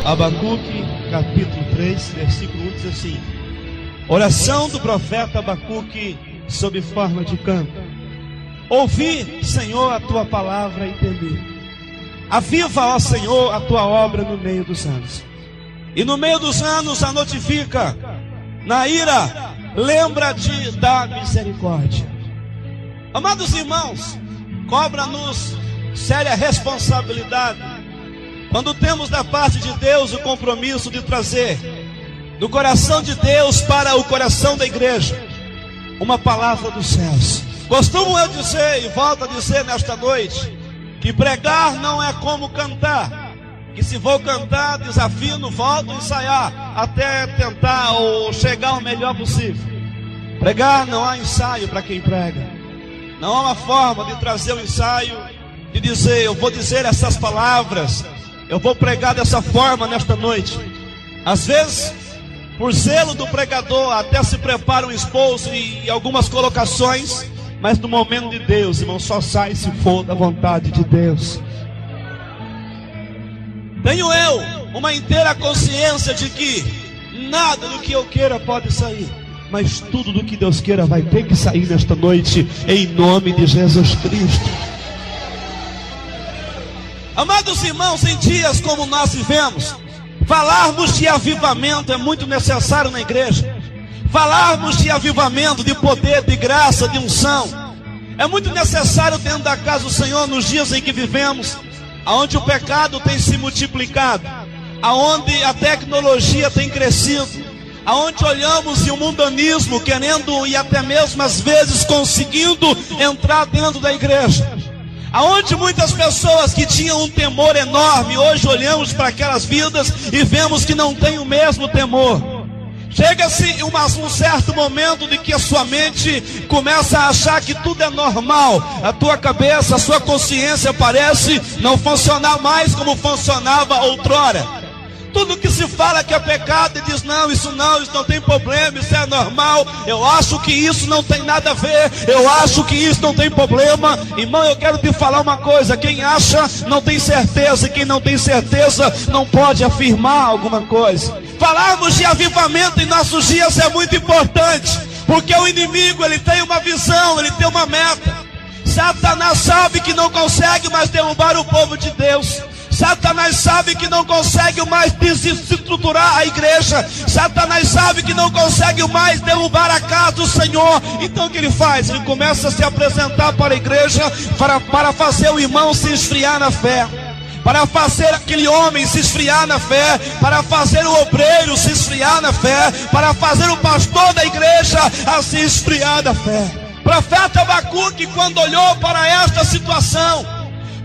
Abacuque, capítulo 3, versículo 1 diz assim: oração do profeta Abacuque sob forma de canto. Ouvi, Senhor, a tua palavra e temi. Aviva, ó Senhor, a tua obra no meio dos anos. E no meio dos anos a notifica. Na ira, lembra-te da misericórdia. Amados irmãos, cobra-nos séria responsabilidade quando temos da parte de Deus o compromisso de trazer do coração de Deus para o coração da igreja uma palavra dos céus. Costumo eu dizer, e volto a dizer nesta noite, que pregar não é como cantar, que se vou cantar, desafino, volto a ensaiar até tentar ou chegar ao melhor possível. Pregar não há ensaio para quem prega. Não há uma forma de trazer o ensaio, de dizer, eu vou dizer essas palavras, eu vou pregar dessa forma nesta noite. Às vezes, por zelo do pregador, até se prepara um esposo e algumas colocações, mas no momento de Deus, irmão, só sai se for da vontade de Deus. Tenho eu uma inteira consciência de que nada do que eu queira pode sair, mas tudo do que Deus queira vai ter que sair nesta noite, em nome de Jesus Cristo. Amados irmãos, em dias como nós vivemos, falarmos de avivamento é muito necessário na igreja. Falarmos de avivamento, de poder, de graça, de unção, é muito necessário dentro da casa do Senhor nos dias em que vivemos, aonde o pecado tem se multiplicado, aonde a tecnologia tem crescido, aonde olhamos e o mundanismo querendo e até mesmo às vezes conseguindo entrar dentro da igreja, aonde muitas pessoas que tinham um temor enorme, hoje olhamos para aquelas vidas e vemos que não tem o mesmo temor. Chega-se um certo momento de que a sua mente começa a achar que tudo é normal. A tua cabeça, a sua consciência parece não funcionar mais como funcionava outrora. Tudo que se fala que é pecado, e diz, não, isso não tem problema, isso é normal. Eu acho que isso não tem nada a ver, eu acho que isso não tem problema. Irmão, eu quero te falar uma coisa, quem acha não tem certeza, e quem não tem certeza não pode afirmar alguma coisa. Falarmos de avivamento em nossos dias é muito importante, porque o inimigo, ele tem uma visão, ele tem uma meta. Satanás sabe que não consegue mais derrubar o povo de Deus. Satanás sabe que não consegue mais desestruturar a igreja. Satanás sabe que não consegue mais derrubar a casa do Senhor. Então o que ele faz? Ele começa a se apresentar para a igreja para fazer o irmão se esfriar na fé, para fazer aquele homem se esfriar na fé, para fazer o obreiro se esfriar na fé, para fazer o pastor da igreja a se esfriar na fé. Profeta Abacuque, quando olhou para esta situação,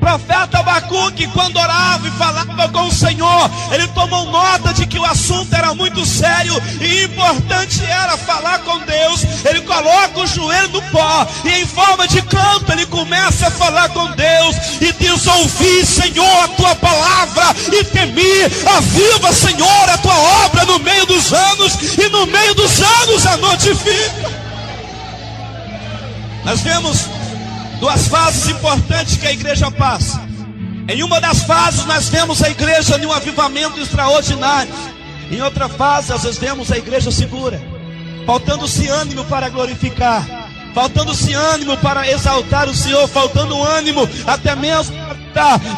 profeta Abacuque, quando orava e falava com o Senhor, ele tomou nota de que o assunto era muito sério e importante era falar com Deus. Ele coloca o joelho no pó e em forma de canto ele começa a falar com Deus e diz, ouvi, Senhor, a tua palavra e temi. Aviva, Senhor, a tua obra no meio dos anos, e no meio dos anos a notifica. Nós vemos duas fases importantes que a igreja passa. Em uma das fases nós vemos a igreja em um avivamento extraordinário. Em outra fase, às vezes vemos a igreja segura, faltando-se ânimo para glorificar, faltando-se ânimo para exaltar o Senhor, faltando ânimo até mesmo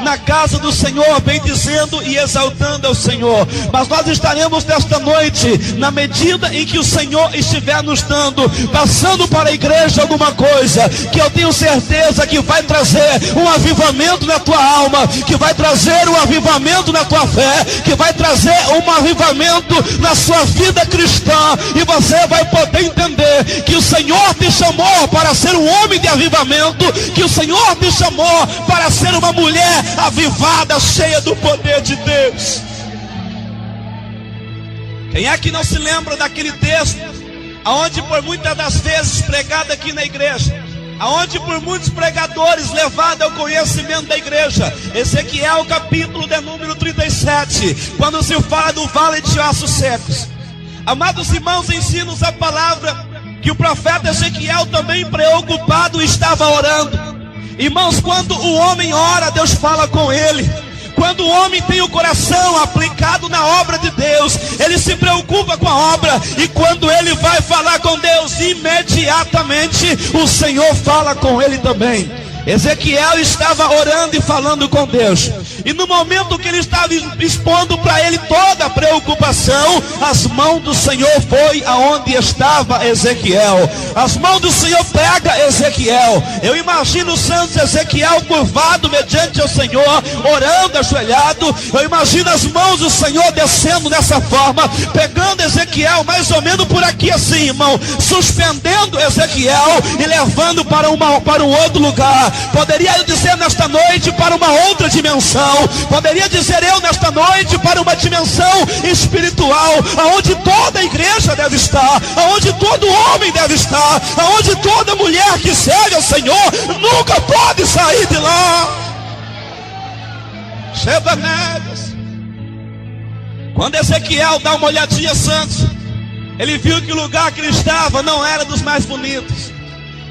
na casa do Senhor, bendizendo e exaltando ao Senhor. Mas nós estaremos nesta noite, na medida em que o Senhor estiver nos dando, passando para a igreja alguma coisa que eu tenho certeza que vai trazer um avivamento na tua alma, que vai trazer um avivamento na tua fé, que vai trazer um avivamento na sua vida cristã, e você vai poder entender que o Senhor te chamou para ser um homem de avivamento, que o Senhor te chamou para ser uma mulher avivada, cheia do poder de Deus. Quem é que não se lembra daquele texto aonde por muitas das vezes pregado aqui na igreja, aonde por muitos pregadores levado ao conhecimento da igreja, Ezequiel capítulo de número 37, quando se fala do vale de ossos secos. Amados irmãos, ensina-nos a palavra que o profeta Ezequiel também preocupado estava orando. Irmãos, quando o homem ora, Deus fala com ele. Quando o homem tem o coração aplicado na obra de Deus, ele se preocupa com a obra, e quando ele vai falar com Deus, imediatamente o Senhor fala com ele também. Ezequiel estava orando e falando com Deus, e no momento que ele estava expondo para ele toda a preocupação, as mãos do Senhor foi aonde estava Ezequiel. As mãos do Senhor pega Ezequiel. Eu imagino o santo Ezequiel curvado mediante o Senhor, orando ajoelhado. Eu imagino as mãos do Senhor descendo dessa forma, pegando Ezequiel mais ou menos por aqui assim, irmão, suspendendo Ezequiel e levando para um outro lugar. Poderia eu dizer nesta noite para uma outra dimensão. Poderia dizer eu nesta noite para uma dimensão espiritual, aonde toda a igreja deve estar, aonde todo homem deve estar, aonde toda mulher que serve ao Senhor nunca pode sair de lá. Shebanegas. Quando Ezequiel dá uma olhadinha, santos, ele viu que o lugar que ele estava não era dos mais bonitos.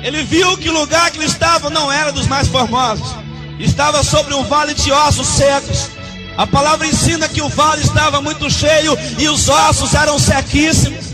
Ele viu que o lugar que ele estava não era dos mais formosos. Estava sobre um vale de ossos secos. A palavra ensina que o vale estava muito cheio e os ossos eram sequíssimos.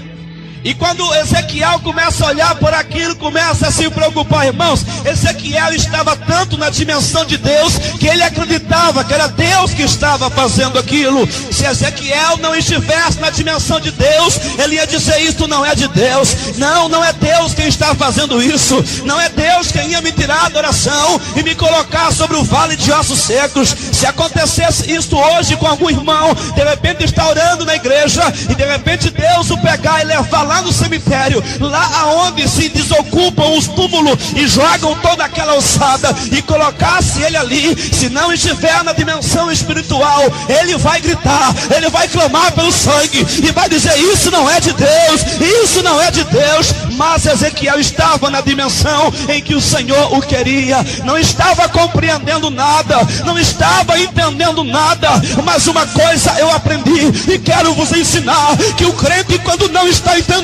E quando Ezequiel começa a olhar por aquilo, começa a se preocupar, irmãos. Ezequiel estava tanto na dimensão de Deus, que ele acreditava que era Deus que estava fazendo aquilo. Se Ezequiel não estivesse na dimensão de Deus, ele ia dizer: isto não é de Deus. Não é Deus quem está fazendo isso. Não é Deus quem ia me tirar da oração e me colocar sobre o vale de ossos secos. Se acontecesse isto hoje com algum irmão, de repente está orando na igreja, e de repente Deus o pegar e levar lá no cemitério, lá aonde se desocupam os túmulos e jogam toda aquela ossada, e colocasse ele ali, se não estiver na dimensão espiritual, ele vai gritar, ele vai clamar pelo sangue e vai dizer: isso não é de Deus, isso não é de Deus. Mas Ezequiel estava na dimensão em que o Senhor o queria, não estava compreendendo nada, não estava entendendo nada. Mas uma coisa eu aprendi e quero vos ensinar: que o crente, quando não está entendendo,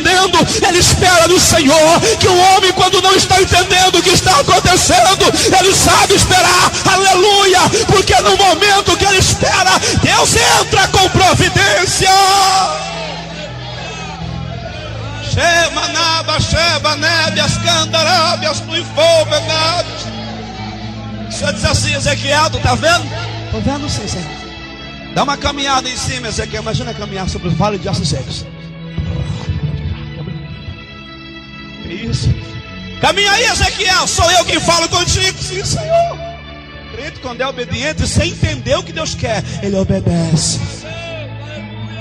ele espera no Senhor. Que o homem, quando não está entendendo o que está acontecendo, ele sabe esperar, aleluia, porque no momento que ele espera, Deus entra com providência. O Senhor diz assim: Ezequiel, tu está vendo? Estou vendo sim, Senhor. Dá uma caminhada em cima, Ezequiel. Imagina caminhar sobre o vale de ossos secos. Isso. Caminha aí, Ezequiel. Sou eu quem falo contigo. Sim, Senhor. O crente, quando é obediente, sem entender o que Deus quer, ele obedece.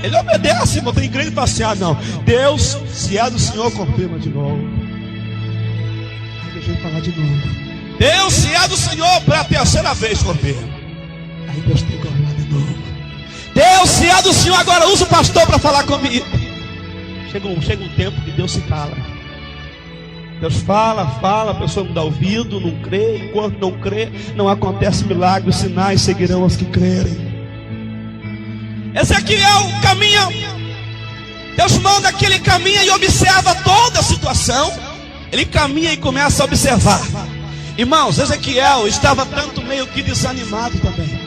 Ele obedece, não tem crente para assim: não, Deus, se é do Senhor, confirma de novo. Deixa eu falar de novo. Deus, se é do Senhor, para a terceira vez, confirma. Aí Deus tem que falar de novo. Deus, se é do Senhor, agora usa o pastor para falar comigo. Chega um tempo que Deus se cala. Deus fala, a pessoa não dá ouvido, não crê. Enquanto não crê, não acontece milagre. Os sinais seguirão os que crerem. Ezequiel caminha. Deus manda que ele caminha e observa toda a situação. Ele caminha e começa a observar. Irmãos, Ezequiel estava tanto meio que desanimado também.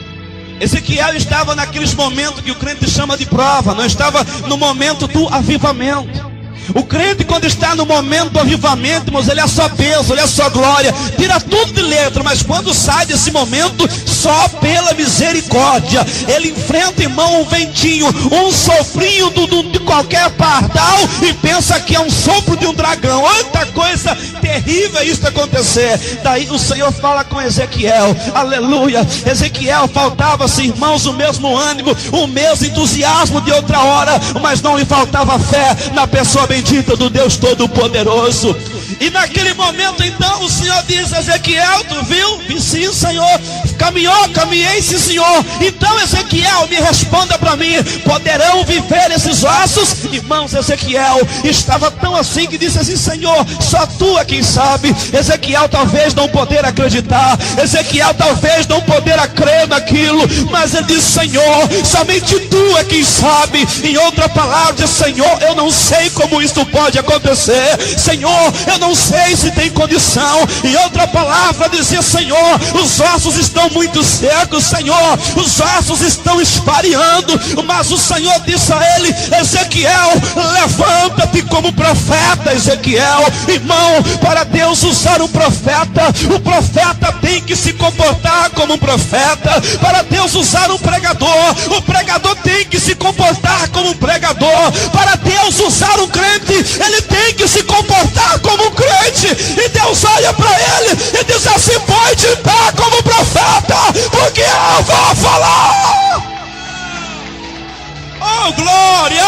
Ezequiel estava naqueles momentos que o crente chama de prova. Não estava no momento do avivamento. O crente, quando está no momento do avivamento, irmãos, ele é só bênção, ele é só glória, tira tudo de letra. Mas quando sai desse momento, só pela misericórdia. Ele enfrenta, irmão, um ventinho, um soprinho de qualquer pardal, e pensa que é um sopro de um dragão. Outra coisa terrível isso acontecer. Daí o Senhor fala com Ezequiel, aleluia. Ezequiel, faltava-se, irmãos, o mesmo ânimo, o mesmo entusiasmo de outra hora, mas não lhe faltava fé na pessoa bendita do Deus Todo-Poderoso. E naquele momento então o Senhor diz: Ezequiel, tu viu? Vi sim, Senhor. Caminhei sim, Senhor. Então Ezequiel, me responda para mim: poderão viver esses ossos? Irmãos, Ezequiel estava tão assim que disse assim: Senhor, só tu é quem sabe. Ezequiel talvez não poder acreditar, Ezequiel talvez não poder crer naquilo, mas ele diz: Senhor, somente tu é quem sabe. Em outra palavra, diz: Senhor, eu não sei como isto pode acontecer. Senhor, eu não sei se tem condição. Em outra palavra, dizer: Senhor, os ossos estão muito secos, Senhor, os ossos estão esfareando. Mas o Senhor disse a ele: Ezequiel, levanta-te como profeta. Ezequiel, irmão, para Deus usar um profeta, o profeta tem que se comportar como um profeta. Para Deus usar um pregador, o pregador tem que se comportar como um pregador. Para Deus usar um crente, ele tem que se comportar como um crente. E Deus olha para ele e diz assim: põe de pé como profeta, porque eu vou falar. Oh, glória!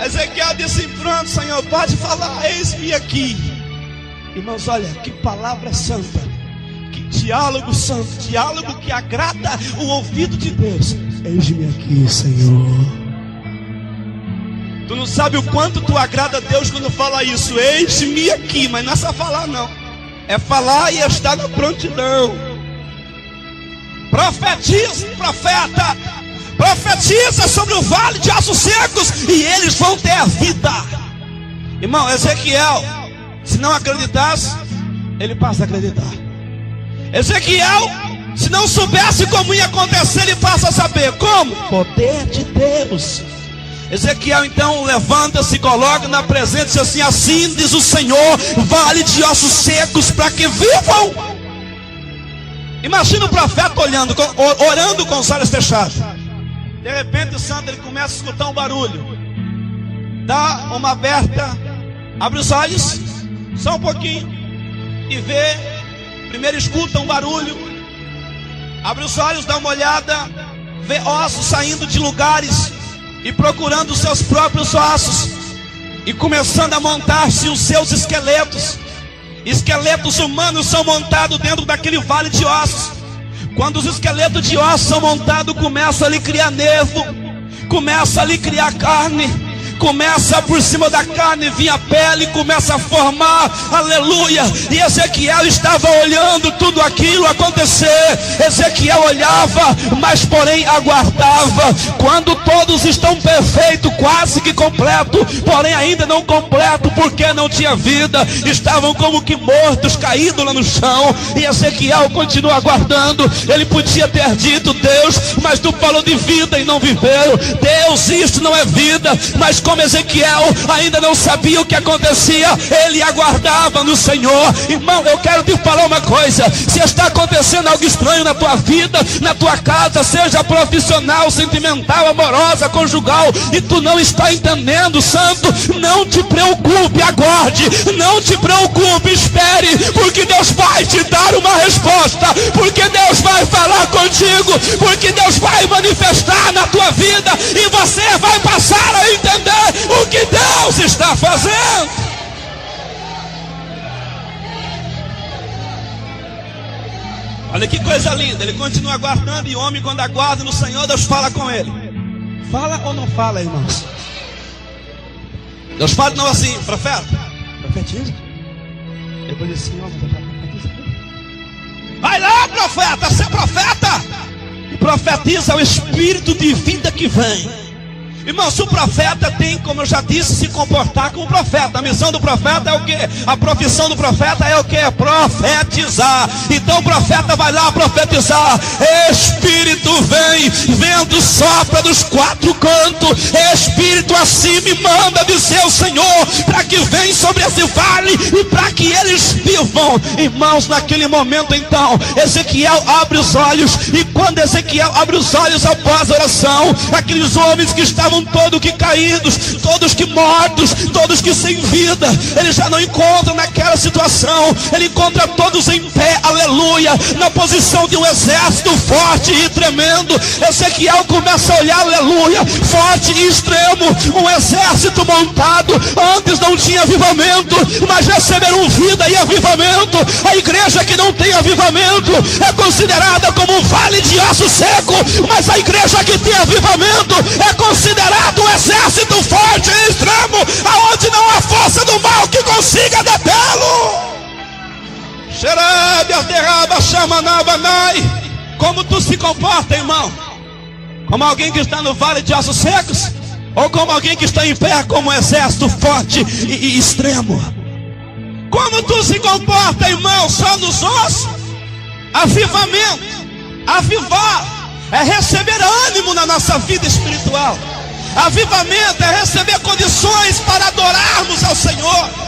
Ezequiel disse: pronto, Senhor, pode falar, eis-me aqui. Irmãos, olha, que palavra santa, que diálogo santo, diálogo que agrada o ouvido de Deus. Eis-me aqui, Senhor. Tu não sabe o quanto tu agrada a Deus quando fala isso: eis-me aqui. Mas não é só falar, não, é falar e estar na prontidão. Profetiza, profeta, profetiza sobre o vale de ossos secos, e eles vão ter a vida. Irmão, Ezequiel, se não acreditasse, ele passa a acreditar. Ezequiel, se não soubesse como ia acontecer, ele passa a saber. Como? Poder de Deus. Ezequiel então levanta-se, coloca na presença e diz assim: assim diz o Senhor, vale de ossos secos, para que vivam. Imagina o profeta orando com os olhos fechados. De repente o santo, ele começa a escutar um barulho. Dá uma aberta, abre os olhos, só um pouquinho, e vê. Primeiro escuta um barulho, abre os olhos, dá uma olhada, vê ossos saindo de lugares e procurando os seus próprios ossos, e começando a montar-se os seus esqueletos. Esqueletos humanos são montados dentro daquele vale de ossos. Quando os esqueletos de ossos são montados, começa ali a criar nervo, começa ali a criar carne, começa por cima da carne vir a pele, começa a formar, aleluia. E Ezequiel estava olhando tudo aquilo acontecer. Ezequiel olhava, mas porém aguardava. Quando todos estão perfeitos, quase que completo, porém ainda não completo, porque não tinha vida, estavam como que mortos, caídos lá no chão. E Ezequiel continua aguardando. Ele podia ter dito: Deus, mas tu falou de vida e não viveram. Deus, isso não é vida. Mas como Ezequiel ainda não sabia o que acontecia, ele aguardava no Senhor. Irmão, eu quero te falar uma coisa: se está acontecendo algo estranho na tua vida, na tua casa, seja profissional, sentimental, amorosa, conjugal, e tu não está entendendo, santo, não te preocupe, aguarde, não te preocupe, espere, porque Deus vai te dar uma resposta, porque Deus vai falar contigo, porque Deus vai manifestar na tua vida, e você vai passar a entender o que Deus está fazendo. Olha que coisa linda. Ele continua aguardando, e o homem, quando aguarda no Senhor, Deus fala com ele. Fala ou não fala, irmãos? Deus fala não assim: profeta, profetiza. Depois diz: Senhor, profetiza. Vai lá, profeta, ser profeta, e profetiza o espírito de vida que vem. Irmãos, o profeta tem, como eu já disse, se comportar como profeta. A missão do profeta é o quê? A profissão do profeta é o quê? Profetizar. Então o profeta vai lá profetizar. Espírito vem, vento sopra dos quatro cantos. Espírito assim me manda dizer o Senhor, para que venha sobre esse vale e para que eles vivam. Irmãos, naquele momento então, Ezequiel abre os olhos. E quando Ezequiel abre os olhos após a oração, aqueles homens que estavam todos que caídos, todos que mortos, todos que sem vida, ele já não encontra naquela situação. Ele encontra todos em pé, aleluia, na posição de um exército forte e tremendo. Ezequiel começa a olhar, aleluia, forte e extremo, um exército montado. Antes não tinha avivamento, mas receberam vida e avivamento. A igreja que não tem avivamento é considerada como um vale de aço seco, mas a igreja que tem avivamento é considerado um exército forte e extremo, aonde não há força do mal que consiga detê-lo. Como tu se comporta, irmão? Como alguém que está no vale de ossos secos? ou como alguém que está em pé como um exército forte e extremo. Como tu se comporta, irmão, só nos ossos? Avivamento, avivar, é receber ânimo na nossa vida espiritual. Avivamento é receber condições para adorarmos ao Senhor.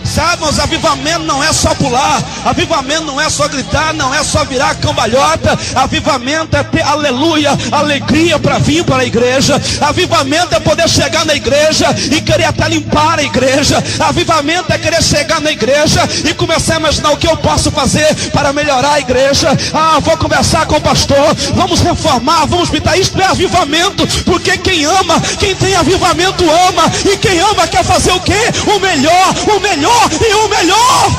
Sabe, mas avivamento não é só pular, avivamento não é só gritar, não é só virar cambalhota. Avivamento é ter aleluia, alegria para vir para a igreja. Avivamento é poder chegar na igreja e querer até limpar a igreja. Avivamento é querer chegar na igreja e começar a imaginar o que eu posso fazer para melhorar a igreja. Vou conversar com o pastor, vamos reformar, vamos pintar. Isto é avivamento, porque quem ama, quem tem avivamento ama, e quem ama quer fazer o quê? O melhor e o melhor.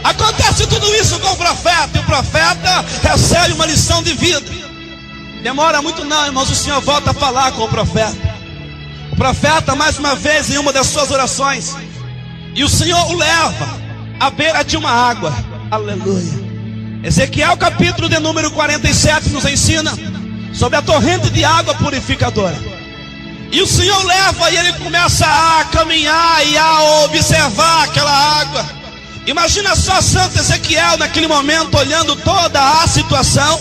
Acontece tudo isso com o profeta, e o profeta recebe uma lição de vida. Demora muito não, irmãos, o Senhor volta a falar com o profeta. O profeta, mais uma vez, em uma das suas orações, e o Senhor o leva à beira de uma água. Aleluia. Ezequiel capítulo de número 47 nos ensina sobre a torrente de água purificadora. E o Senhor leva e ele começa a caminhar e a observar aquela água. Imagina só Santo Ezequiel naquele momento olhando toda a situação.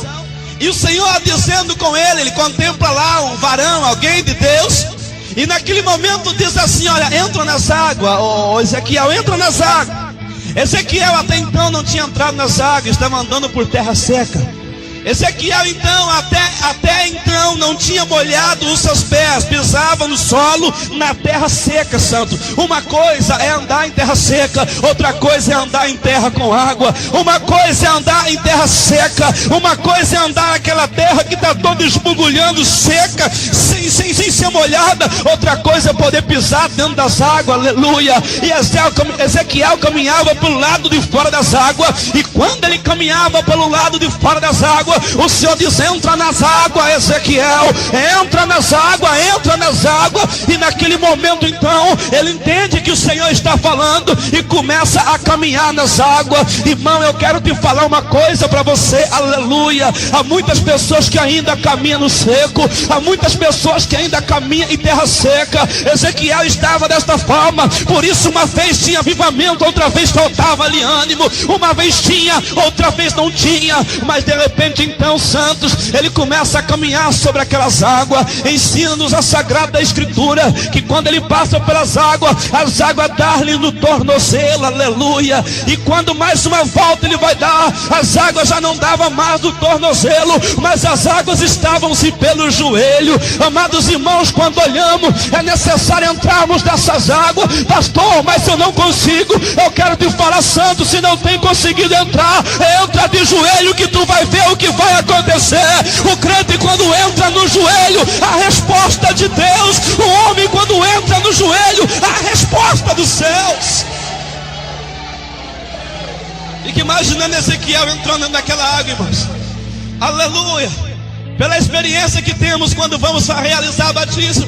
E o Senhor dizendo com ele contempla lá um varão, alguém de Deus. E naquele momento diz assim: olha, entra nas águas, Ezequiel, entra nas águas. Ezequiel até então não tinha entrado nas águas, estava andando por terra seca. Ezequiel então, até então não tinha molhado os seus pés, pisava no solo, na terra seca, santo. Uma coisa é andar em terra seca, outra coisa é andar em terra com água. Uma coisa é andar em terra seca, uma coisa é andar naquela terra que está toda esbugulhando, seca, sem ser molhada. Outra coisa é poder pisar dentro das águas, aleluia. E Ezequiel caminhava pelo lado de fora das águas, e quando ele caminhava pelo lado de fora das águas, o Senhor diz: entra nas águas, Ezequiel, entra nas águas, entra nas águas. E naquele momento então, ele entende que o Senhor está falando e começa a caminhar nas águas. Irmão, eu quero te falar uma coisa para você, aleluia. Há muitas pessoas que ainda caminham no seco, há muitas pessoas que ainda caminham em terra seca. Ezequiel estava desta forma, por isso uma vez tinha avivamento, outra vez faltava ali ânimo, uma vez tinha, outra vez não tinha. Mas de repente então, santos, ele começa a caminhar sobre aquelas águas. Ensina-nos a Sagrada Escritura que quando ele passa pelas águas, as águas dão-lhe no tornozelo, aleluia. E quando mais uma volta ele vai dar, as águas já não davam mais no tornozelo, mas as águas estavam-se pelo joelho. Amados irmãos, quando olhamos, é necessário entrarmos nessas águas. Pastor, mas eu não consigo. Eu quero te falar, santo, se não tem conseguido entrar, entra de joelho que tu vai ver o que vai acontecer. O crente, quando entra no joelho, a resposta de Deus. O homem, quando entra no joelho, a resposta dos céus. Fique imaginando Ezequiel entrando naquela água, irmãos. Aleluia. Pela experiência que temos quando vamos realizar batismo,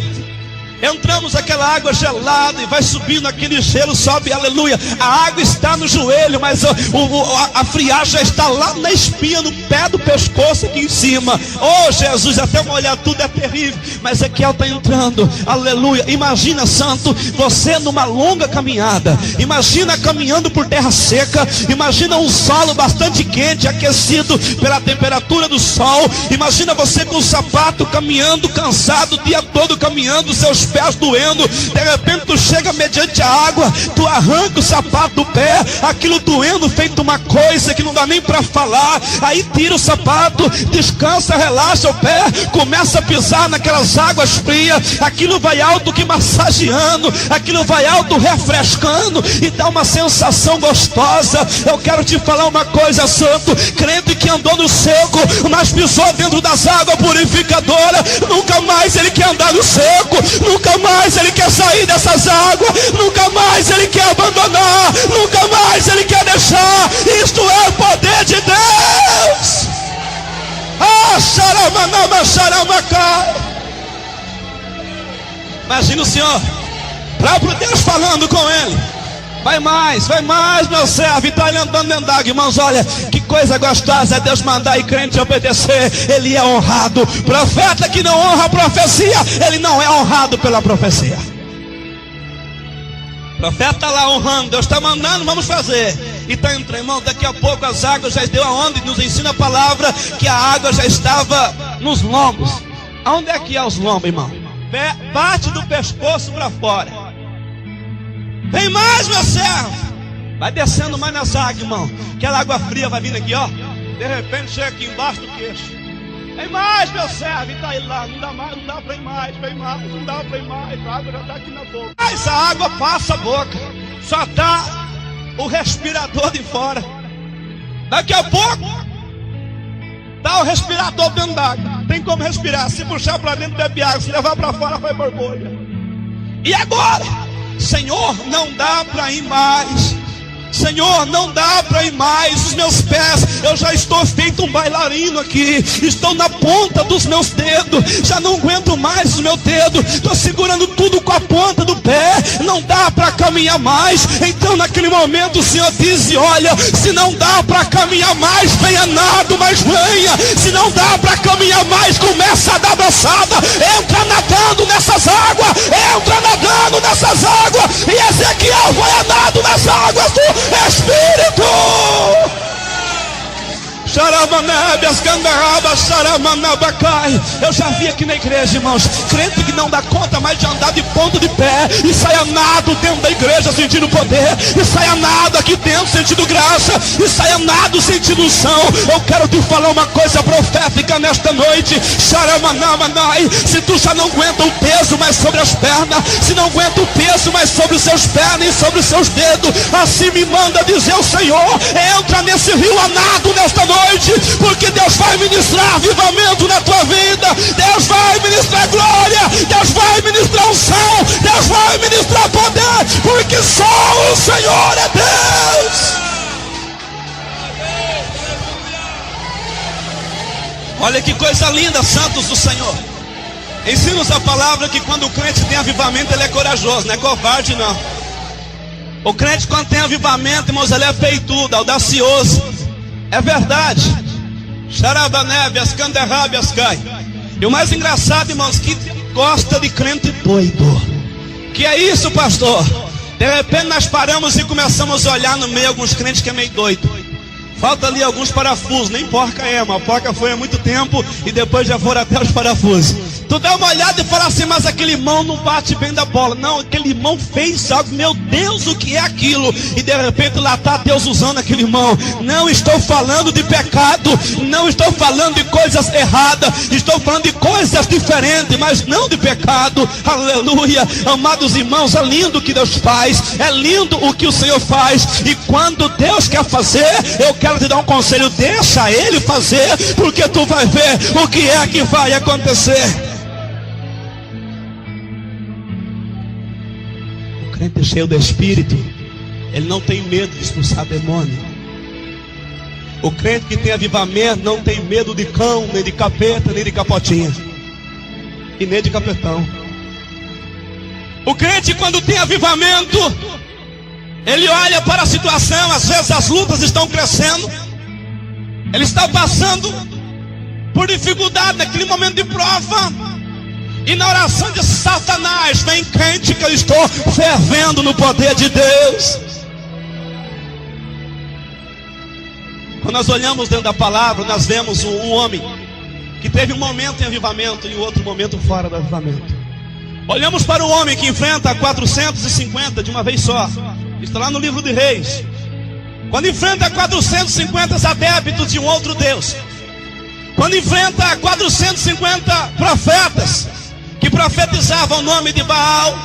entramos naquela água gelada e vai subindo aquele gelo, sobe, aleluia. A água está no joelho, mas a friagem já está lá na espinha, no pé do pescoço aqui em cima. Oh Jesus, até molhar tudo é terrível. Mas Ezequiel está entrando, aleluia. Imagina, santo, você numa longa caminhada, imagina caminhando por terra seca, imagina um solo bastante quente, aquecido pela temperatura do sol. Imagina você com o sapato caminhando, cansado, o dia todo caminhando, seus pés doendo. De repente tu chega mediante a água, tu arranca o sapato do pé, aquilo doendo feito uma coisa que não dá nem para falar. Aí tira o sapato, descansa, relaxa o pé, começa a pisar naquelas águas frias. Aquilo vai alto que massageando, aquilo vai alto refrescando e dá uma sensação gostosa. Eu quero te falar uma coisa, santo, crente que andou no seco, mas pisou dentro das águas purificadoras, nunca mais ele quer andar no seco, nunca mais ele quer sair dessas águas, nunca mais ele quer abandonar, nunca mais ele quer deixar. Isto é o poder de Deus. Imagina o Senhor, próprio Deus falando com ele. Vai mais, meu servo. E está andando dentro d'água. Irmãos, olha, que coisa gostosa é Deus mandar e crente obedecer. Ele é honrado. Profeta que não honra a profecia, ele não é honrado pela profecia. Profeta está lá honrando, Deus está mandando, vamos fazer. E está entrando, irmão, daqui a pouco as águas já deu aonde? Nos ensina a palavra que a água já estava nos lombos. Aonde é que é os lombos, irmão? Parte do pescoço para fora. Vem mais, meu servo. Vai descendo mais nas águas, irmão. Aquela água fria vai vindo aqui, ó. De repente chega aqui embaixo do queixo. Vem mais, meu servo. E tá aí lá, não dá mais, não dá pra ir mais. Vem mais, não dá pra ir mais. A água já tá aqui na boca. Mas a água passa a boca. Só tá o respirador de fora. Daqui a pouco tá o respirador dentro d'água. Tem como respirar. Se puxar para dentro, bebe água. Se levar para fora, vai borbulha. E agora? Senhor, não dá para ir mais. Senhor, não dá para ir mais. Os meus pés, eu já estou feito um bailarino aqui. Estou na ponta dos meus dedos. Já não aguento mais os meus dedos. Estou segurando tudo com a ponta do pé. Não dá para caminhar mais. Então naquele momento o Senhor diz: olha, se não dá para caminhar mais, venha nado, mas venha. Se não dá para caminhar mais, começa a dar braçada. Entra nadando nessas águas. Entra nadando nessas águas. E Ezequiel foi andado nessas águas do Espírito. Eu já vi aqui na igreja, irmãos, crente que não dá conta mais de andar de ponta de pé e sai a nado dentro da igreja sentindo poder, e sai a nado aqui dentro sentindo graça, e sai a nado sentindo unção. Eu quero te falar uma coisa profética nesta noite. Se tu já não aguenta o peso mais sobre as pernas, se não aguenta o peso mais sobre os seus pés e sobre os seus dedos, assim me manda dizer o Senhor: entra nesse rio a nado nesta noite, porque Deus vai ministrar avivamento na tua vida. Deus vai ministrar glória. Deus vai ministrar unção. Deus vai ministrar poder, porque só o Senhor é Deus. Olha que coisa linda, santos do Senhor. Ensina-nos a palavra que quando o crente tem avivamento, ele é corajoso, não é covarde não. O crente quando tem avivamento, irmãos, ele é peitudo, audacioso. É verdade. Xarabanébias, canderrábias cai. E o mais engraçado, irmãos, que gosta de crente doido. Que é isso, pastor? De repente nós paramos e começamos a olhar no meio alguns crentes que é meio doido. Falta ali alguns parafusos. Nem porca é, mas a porca foi há muito tempo e depois já foram até os parafusos. Tu dá uma olhada e fala assim: mas aquele irmão não bate bem da bola. Não, aquele irmão fez algo. Meu Deus, o que é aquilo? E de repente lá está Deus usando aquele irmão. Não estou falando de pecado, não estou falando de coisas erradas, estou falando de coisas diferentes, mas não de pecado. Aleluia. Amados irmãos, é lindo o que Deus faz, é lindo o que o Senhor faz. E quando Deus quer fazer, eu quero te dar um conselho: deixa Ele fazer, porque tu vai ver o que é que vai acontecer. O crente cheio do Espírito, ele não tem medo de expulsar demônio. O crente que tem avivamento não tem medo de cão, nem de capeta, nem de capotinha, e nem de capetão. O crente, quando tem avivamento, ele olha para a situação. Às vezes as lutas estão crescendo, ele está passando por dificuldade naquele momento de prova, e na oração de Satanás: vem crente que eu estou fervendo no poder de Deus. Quando nós olhamos dentro da palavra, nós vemos um homem que teve um momento em avivamento e outro momento fora do avivamento. Olhamos para o homem que enfrenta 450 de uma vez só. Está lá no livro de Reis. Quando enfrenta 450 adeptos de um outro Deus, quando enfrenta 450 profetas que profetizavam o nome de Baal,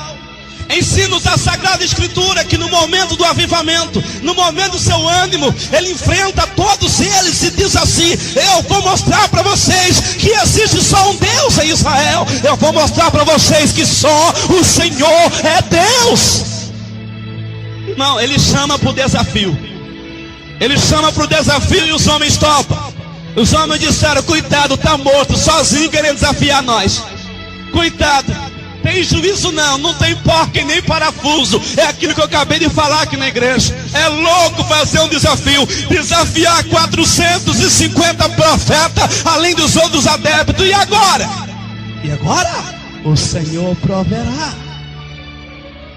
ensina-nos a Sagrada Escritura que no momento do avivamento, no momento do seu ânimo, ele enfrenta todos eles e diz assim: eu vou mostrar para vocês que existe só um Deus em Israel. Eu vou mostrar para vocês que só o Senhor é Deus. Não, ele chama para o desafio. Ele chama para o desafio e os homens topam. Os homens disseram: coitado, está morto, sozinho querendo desafiar nós. Coitado, tem juízo não tem porca e nem parafuso. É aquilo que eu acabei de falar aqui na igreja. É louco fazer um desafio, desafiar 450 profetas, além dos outros adeptos. E agora? O Senhor proverá.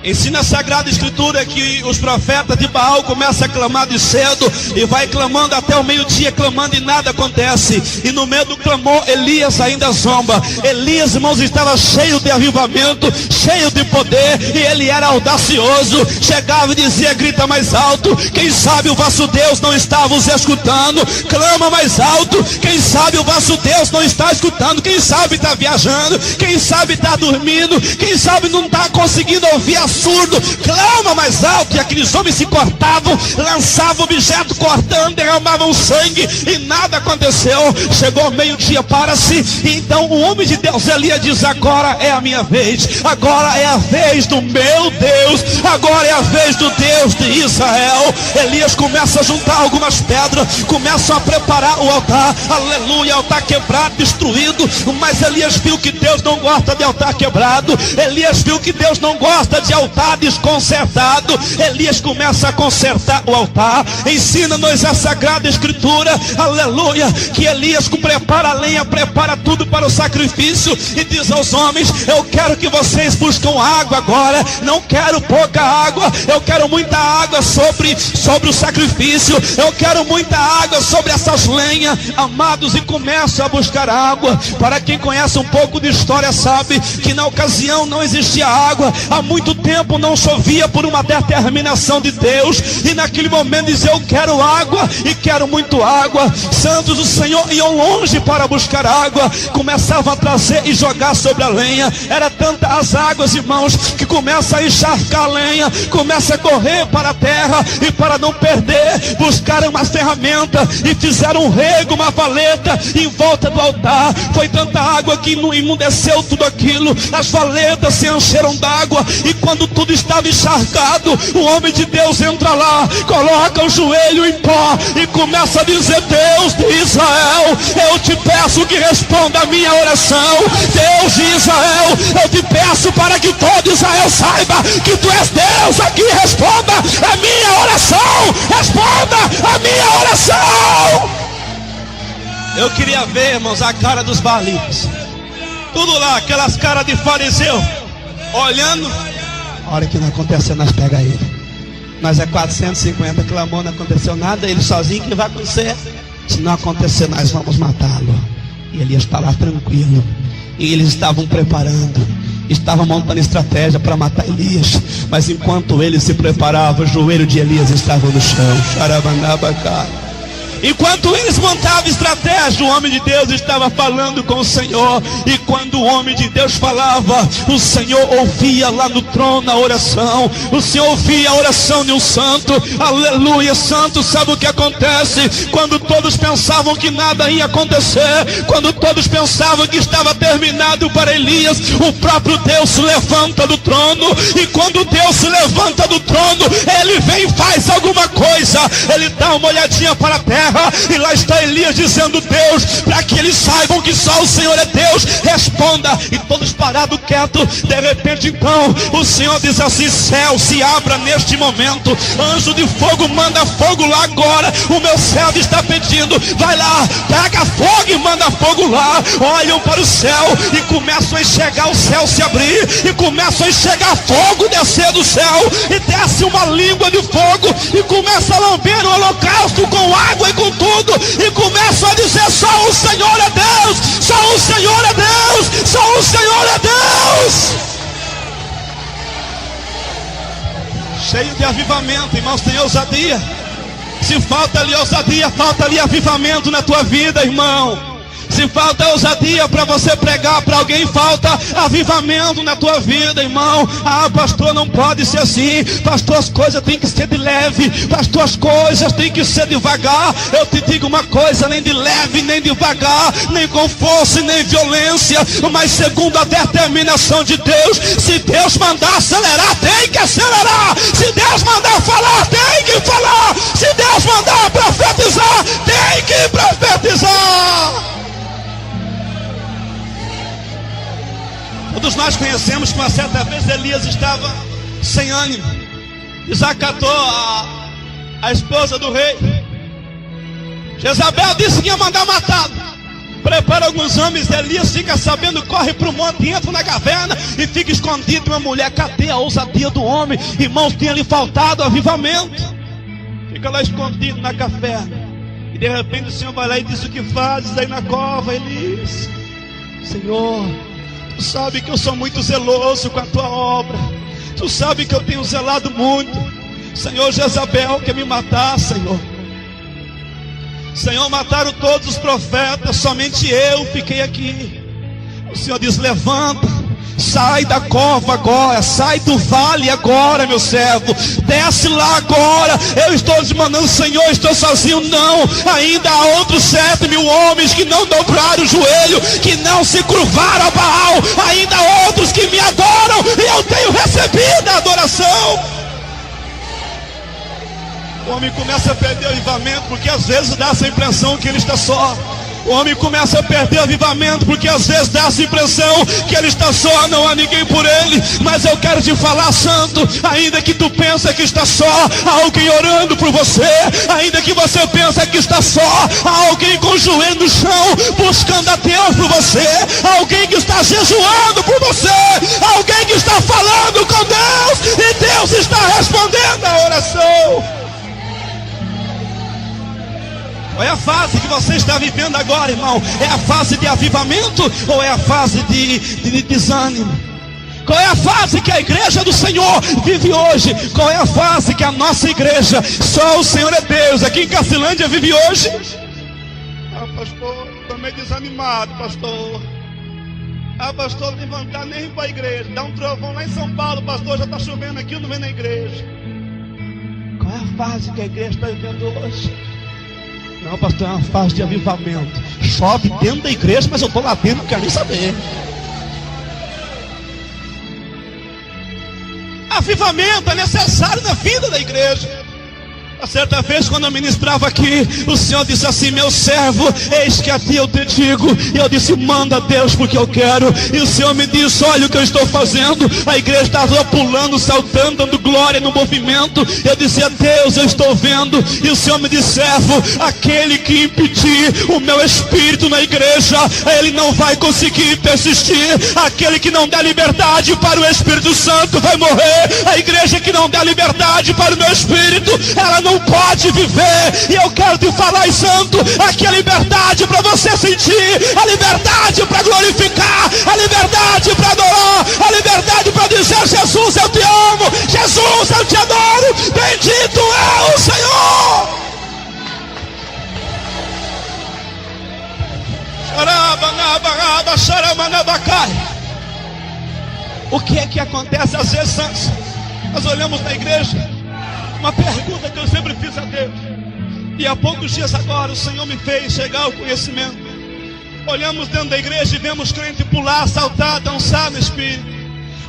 Ensina a Sagrada Escritura que os profetas de Baal começam a clamar de cedo e vai clamando até o meio-dia, clamando e nada acontece. E no meio do clamor, Elias ainda zomba. Elias, irmãos, estava cheio de avivamento, cheio de poder, e ele era audacioso. Chegava e dizia: grita mais alto. Quem sabe o vosso Deus não está vos escutando? Clama mais alto. Quem sabe o vosso Deus não está escutando? Quem sabe está viajando? Quem sabe está dormindo? Quem sabe não está conseguindo ouvir a surdo? Clama mais alto. E aqueles homens se cortavam, lançavam objeto cortando, derramavam sangue e nada aconteceu. Chegou ao meio-dia, para-se. E então o homem de Deus, Elias, diz: agora é a minha vez, agora é a vez do meu Deus, agora é a vez do Deus de Israel. Elias começa a juntar algumas pedras, começam a preparar o altar. Aleluia, altar quebrado, destruído. Mas Elias viu que Deus não gosta de altar quebrado. Elias viu que Deus não gosta de altar desconcertado. Elias começa a consertar o altar. Ensina-nos a Sagrada Escritura, aleluia, que Elias prepara a lenha, prepara tudo para o sacrifício e diz aos homens: eu quero que vocês buscam água agora. Não quero pouca água, eu quero muita água sobre o sacrifício. Eu quero muita água sobre essas lenhas, amados. E começa a buscar água. Para quem conhece um pouco de história sabe que na ocasião não existia água. Há muito tempo não chovia por uma determinação de Deus. E naquele momento diz: eu quero água e quero muito água. Santos do Senhor iam longe para buscar água. Começavam a trazer e jogar sobre a lenha. Era tantas as águas, irmãos, que começa a encharcar a lenha, começa a correr para a terra. E para não perder, buscaram uma ferramenta e fizeram um rego, uma valeta em volta do altar. Foi tanta água que imundeceu tudo aquilo. As valetas se encheram d'água. E quando tudo estava encharcado, o homem de Deus entra lá, coloca o joelho em pó e começa a dizer: Deus de Israel, eu te peço que responda a minha oração. Deus de Israel, eu te peço para que todo Israel saiba que tu és Deus aqui. Responda a minha oração, responda a minha oração. Eu queria ver, irmãos, a cara dos baalitas, tudo lá, aquelas caras de fariseu, olhando. A hora que não aconteceu, nós pega ele. Nós é 450, clamou, não aconteceu nada. Ele sozinho, que vai acontecer? Se não acontecer, nós vamos matá-lo. E Elias está lá tranquilo. E eles estavam preparando, estavam montando estratégia para matar Elias. Mas enquanto ele se preparava, o joelho de Elias estava no chão. Xarabanabacá. Enquanto eles montavam estratégia, o homem de Deus estava falando com o Senhor. E quando o homem de Deus falava, o Senhor ouvia lá no trono a oração. O Senhor ouvia a oração de um santo. Aleluia, santo. Sabe o que acontece? Quando todos pensavam que nada ia acontecer, quando todos pensavam que estava terminado para Elias, o próprio Deus se levanta do trono. E quando Deus se levanta do trono, ele vem e faz alguma coisa. Ele dá uma olhadinha para a terra, e lá está Elias dizendo: Deus, para que eles saibam que só o Senhor é Deus, responda. E todos parados, quietos. De repente então o Senhor diz assim: céu, se abra neste momento. Anjo de fogo, manda fogo lá agora. O meu servo está pedindo. Vai lá, pega fogo e manda fogo lá. Olham para o céu e começam a enxergar o céu se abrir, e começam a enxergar fogo descer do céu. E desce uma língua de fogo e começa a lamber o holocausto com água e com tudo, e começam a dizer: só o Senhor é Deus, só o Senhor é Deus, só o Senhor é Deus. Cheio de avivamento, irmãos, tem ousadia. Se falta ali ousadia, falta ali avivamento na tua vida, irmão. Se falta ousadia para você pregar para alguém, falta avivamento na tua vida, irmão. Ah, pastor, não pode ser assim. Pastor, as coisas têm que ser de leve. Pastor, as coisas têm que ser devagar. Eu te digo uma coisa: nem de leve, nem devagar, nem com força, nem violência, mas segundo a determinação de Deus. Se Deus mandar acelerar, tem que acelerar. Se Deus mandar falar, tem que falar. Se Deus mandar profetizar, tem que profetizar. Todos nós conhecemos que uma certa vez Elias estava sem ânimo, desacatou a esposa do rei. Jezabel disse que ia mandar matá-lo. Prepara alguns homens, Elias fica sabendo, corre para o monte, entra na caverna e fica escondido. Uma mulher, cadê a ousadia do homem? Irmãos, tinha lhe faltado avivamento. Fica lá escondido na caverna. E de repente o Senhor vai lá e diz: o que fazes aí na cova, Elias? Senhor, tu sabe que eu sou muito zeloso com a tua obra. Tu sabe que eu tenho zelado muito. Senhor, Jezabel quer me matar, Senhor. Senhor, mataram todos os profetas, somente eu fiquei aqui. O Senhor diz: levanta, sai da cova agora, sai do vale agora, meu servo, desce lá agora. Eu estou te mandando, Senhor, estou sozinho? Não, ainda há outros 7.000 homens que não dobraram o joelho, que não se curvaram a Baal. Ainda há outros que me adoram e eu tenho recebido a adoração. O homem começa a perder o avivamento, porque às vezes dá essa impressão que ele está só. O homem começa a perder o avivamento, porque às vezes dá essa impressão que ele está só, não há ninguém por ele. Mas eu quero te falar, santo, ainda que tu pensa que está só, há alguém orando por você. Ainda que você pensa que está só, há alguém com o joelho no chão, buscando a Deus por você. Alguém que está jejuando por você. Alguém que está falando com Deus, e Deus está respondendo a oração. Qual é a fase que você está vivendo agora, irmão? É a fase de avivamento ou é a fase de desânimo? Qual é a fase que a igreja do Senhor vive hoje? Qual é a fase que a nossa igreja, só o Senhor é Deus, aqui em Cacilândia, vive hoje? Pastor, estou meio desanimado, pastor. Pastor, levantar nem ir para a igreja. Dá um trovão lá em São Paulo, pastor, já está chovendo aqui, eu não venho na igreja. Qual é a fase que a igreja está vivendo hoje? Não, pastor, é uma fase de avivamento. Chove dentro da igreja, mas eu estou lá dentro, não quero nem saber. Avivamento é necessário na vida da igreja. A certa vez, quando eu ministrava aqui, o Senhor disse assim: meu servo, eis que a ti eu te digo. E eu disse: manda Deus, porque eu quero. E o Senhor me disse: olha o que eu estou fazendo. A igreja estava pulando, saltando, dando glória no movimento. Eu disse: Deus, eu estou vendo. E o Senhor me disse: servo, aquele que impedir o meu espírito na igreja, ele não vai conseguir persistir. Aquele que não der liberdade para o Espírito Santo vai morrer. A igreja que não der liberdade para o meu espírito, ela não pode viver. E eu quero te falar, santo, aqui a liberdade para você sentir, a liberdade para glorificar, a liberdade para adorar, a liberdade para dizer: Jesus, eu te amo, Jesus, eu te adoro, bendito é o Senhor. O que é que acontece às vezes, santos? Nós olhamos na igreja. Uma pergunta que eu sempre fiz a Deus, e há poucos dias agora o Senhor me fez chegar ao conhecimento. Olhamos dentro da igreja e vemos crente pular, saltar, dançar no Espírito.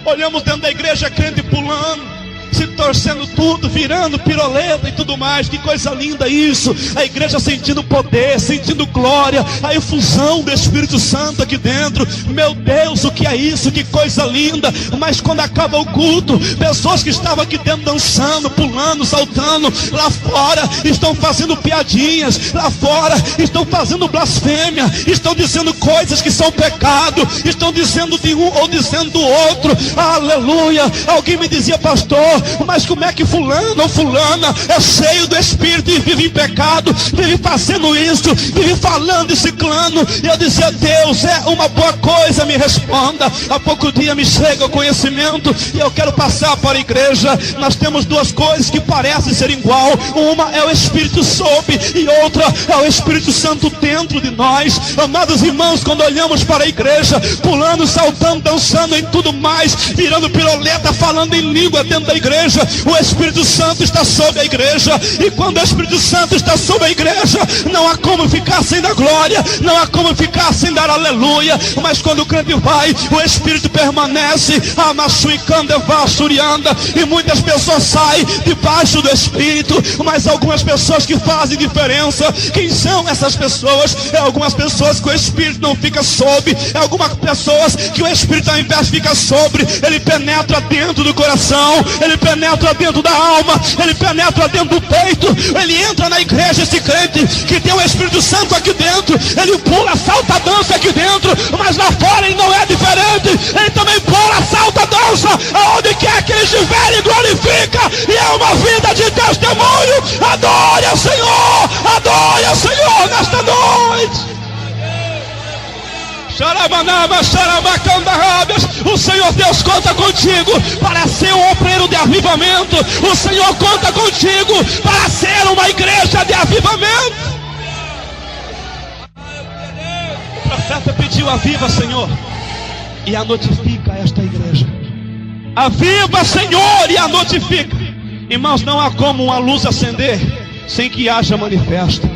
Olhamos dentro da igreja crente pulando, se torcendo tudo, virando piroleta e tudo mais. Que coisa linda isso. A igreja sentindo poder, sentindo glória, a efusão do Espírito Santo aqui dentro. Meu Deus, o que é isso? Que coisa linda. Mas quando acaba o culto, pessoas que estavam aqui dentro dançando, pulando, saltando, lá fora estão fazendo piadinhas, lá fora estão fazendo blasfêmia, estão dizendo coisas que são pecado, estão dizendo de um ou dizendo do outro. Aleluia. Alguém me dizia: pastor, mas como é que fulano ou fulana é cheio do Espírito e vive em pecado, vive fazendo isso, vive falando esse ciclano? E eu dizia: Deus, é uma boa coisa, me responda. Há pouco dia me chega o conhecimento, e eu quero passar para a igreja. Nós temos duas coisas que parecem ser igual. Uma é o Espírito sobre, e outra é o Espírito Santo dentro de nós. Amados irmãos, quando olhamos para a igreja, pulando, saltando, dançando em tudo mais, virando piroleta, falando em língua dentro da igreja, igreja, o Espírito Santo está sobre a igreja. E quando o Espírito Santo está sobre a igreja, não há como ficar sem dar glória, não há como ficar sem dar aleluia. Mas quando o crente vai, o Espírito permanece, e muitas pessoas saem debaixo do Espírito. Mas algumas pessoas que fazem diferença. Quem são essas pessoas? É algumas pessoas que o Espírito não fica sobre, é algumas pessoas que o Espírito, ao invés de ficar sobre, ele penetra dentro do coração, ele penetra dentro da alma, ele penetra dentro do peito. Ele entra na igreja, esse crente que tem o Espírito Santo aqui dentro, ele pula, salta, dança aqui dentro, mas lá fora ele não é diferente. Ele também pula, salta, dança, aonde quer que ele estiver, ele glorifica, e é uma vida de testemunho. Adore ao Senhor nesta noite. O Senhor Deus conta contigo para ser um obreiro de avivamento. O Senhor conta contigo para ser uma igreja de avivamento. O profeta pediu: aviva, Senhor, e a notifica esta igreja. Aviva, Senhor, e a notifica. Irmãos, não há como uma luz acender sem que haja manifesto.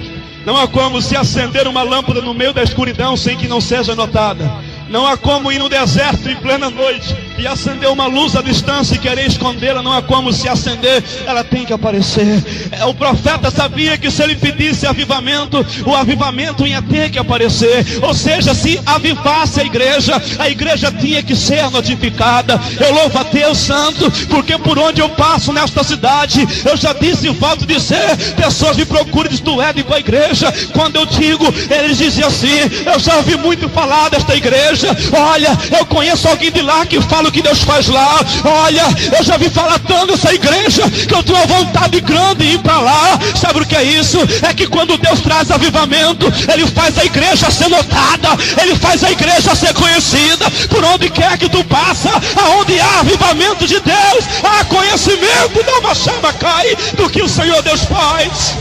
Não há como se acender uma lâmpada no meio da escuridão sem que não seja notada. Não há como ir no deserto em plena noite e acender uma luz à distância e querer escondê-la. Não há como se acender, ela tem que aparecer. O profeta sabia que se ele pedisse avivamento, o avivamento ia ter que aparecer. Ou seja, se avivasse a igreja tinha que ser notificada. Eu louvo a Deus Santo, porque por onde eu passo nesta cidade, eu já disse, volto a dizer, pessoas me procuram e dizem: tu é de qual igreja? Quando eu digo, eles dizem assim: eu já ouvi muito falar desta igreja. Olha, eu conheço alguém de lá que fala o que Deus faz lá. Olha, eu já vi falar tanto dessa igreja que eu tenho uma vontade grande de ir para lá. Sabe o que é isso? É que quando Deus traz avivamento, Ele faz a igreja ser notada, Ele faz a igreja ser conhecida. Por onde quer que tu passa, aonde há avivamento de Deus, há conhecimento, não uma chama cai do que o Senhor Deus faz.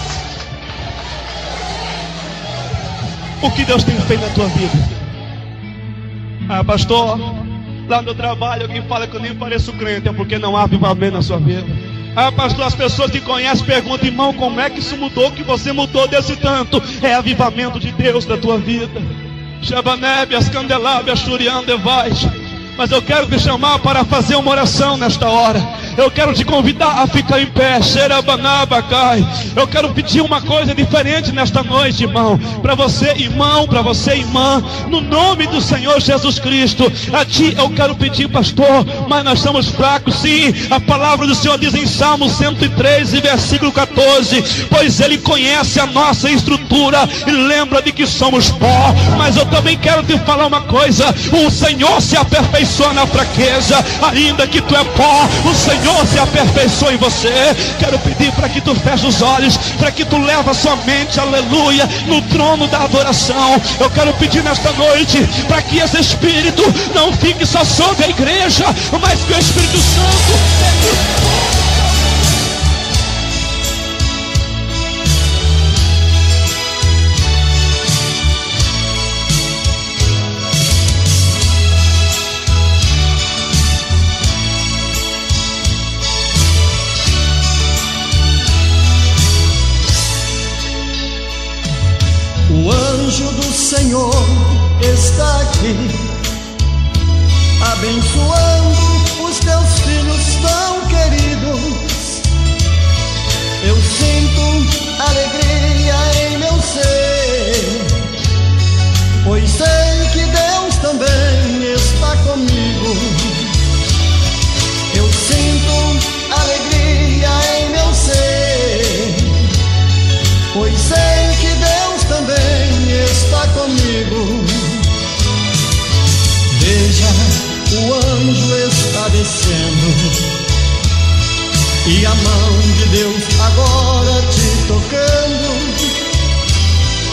O que Deus tem feito na tua vida? Pastor, lá no trabalho alguém fala que eu nem pareço crente. É porque não há avivamento na sua vida. Pastor, as pessoas que conhecem perguntam: irmão, como é que isso mudou, que você mudou desse tanto? É avivamento de Deus na tua vida. Shabanébias, Candelábias, Shuriandevais. Mas eu quero te chamar para fazer uma oração nesta hora. Eu quero te convidar a ficar em pé. Eu quero pedir uma coisa diferente nesta noite, irmão. Para você, irmão, para você, irmã, no nome do Senhor Jesus Cristo. A ti eu quero pedir, pastor, mas nós somos fracos, sim. A palavra do Senhor diz em Salmo 103, versículo 14: pois Ele conhece a nossa estrutura e lembra de que somos pó. Mas eu também quero te falar uma coisa: o Senhor se aperfeiçoa na fraqueza. Ainda que tu é pó, o Senhor se aperfeiçoa em você. Quero pedir para que tu feche os olhos, para que tu leve a sua mente, aleluia, no trono da adoração. Eu quero pedir nesta noite para que esse Espírito não fique só sobre a igreja, mas que o Espírito Santo O anjo do Senhor está aqui, abençoando os teus filhos tão queridos. Eu sinto alegria em meu ser, pois sei que Deus também está comigo. Eu sinto alegria em meu ser, pois sei que Deus também está comigo. Veja, o anjo está descendo, e a mão de Deus agora te tocando.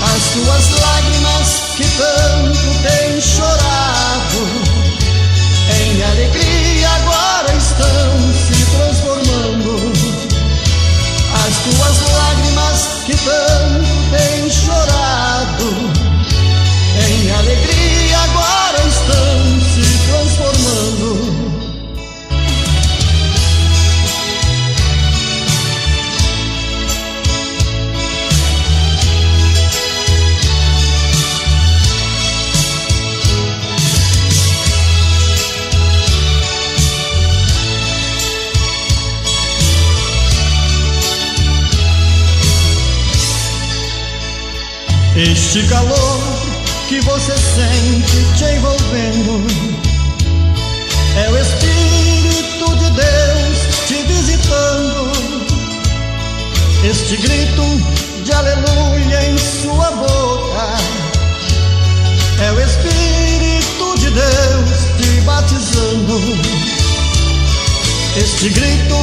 As tuas lágrimas que tanto tens chorado, em alegria agora estão se transformando. As tuas lágrimas que tanto tens chorado, em alegria agora estão se transformando. Este calor que você sente te envolvendo é o Espírito de Deus te visitando. Este grito de aleluia em sua boca é o Espírito de Deus te batizando. Este grito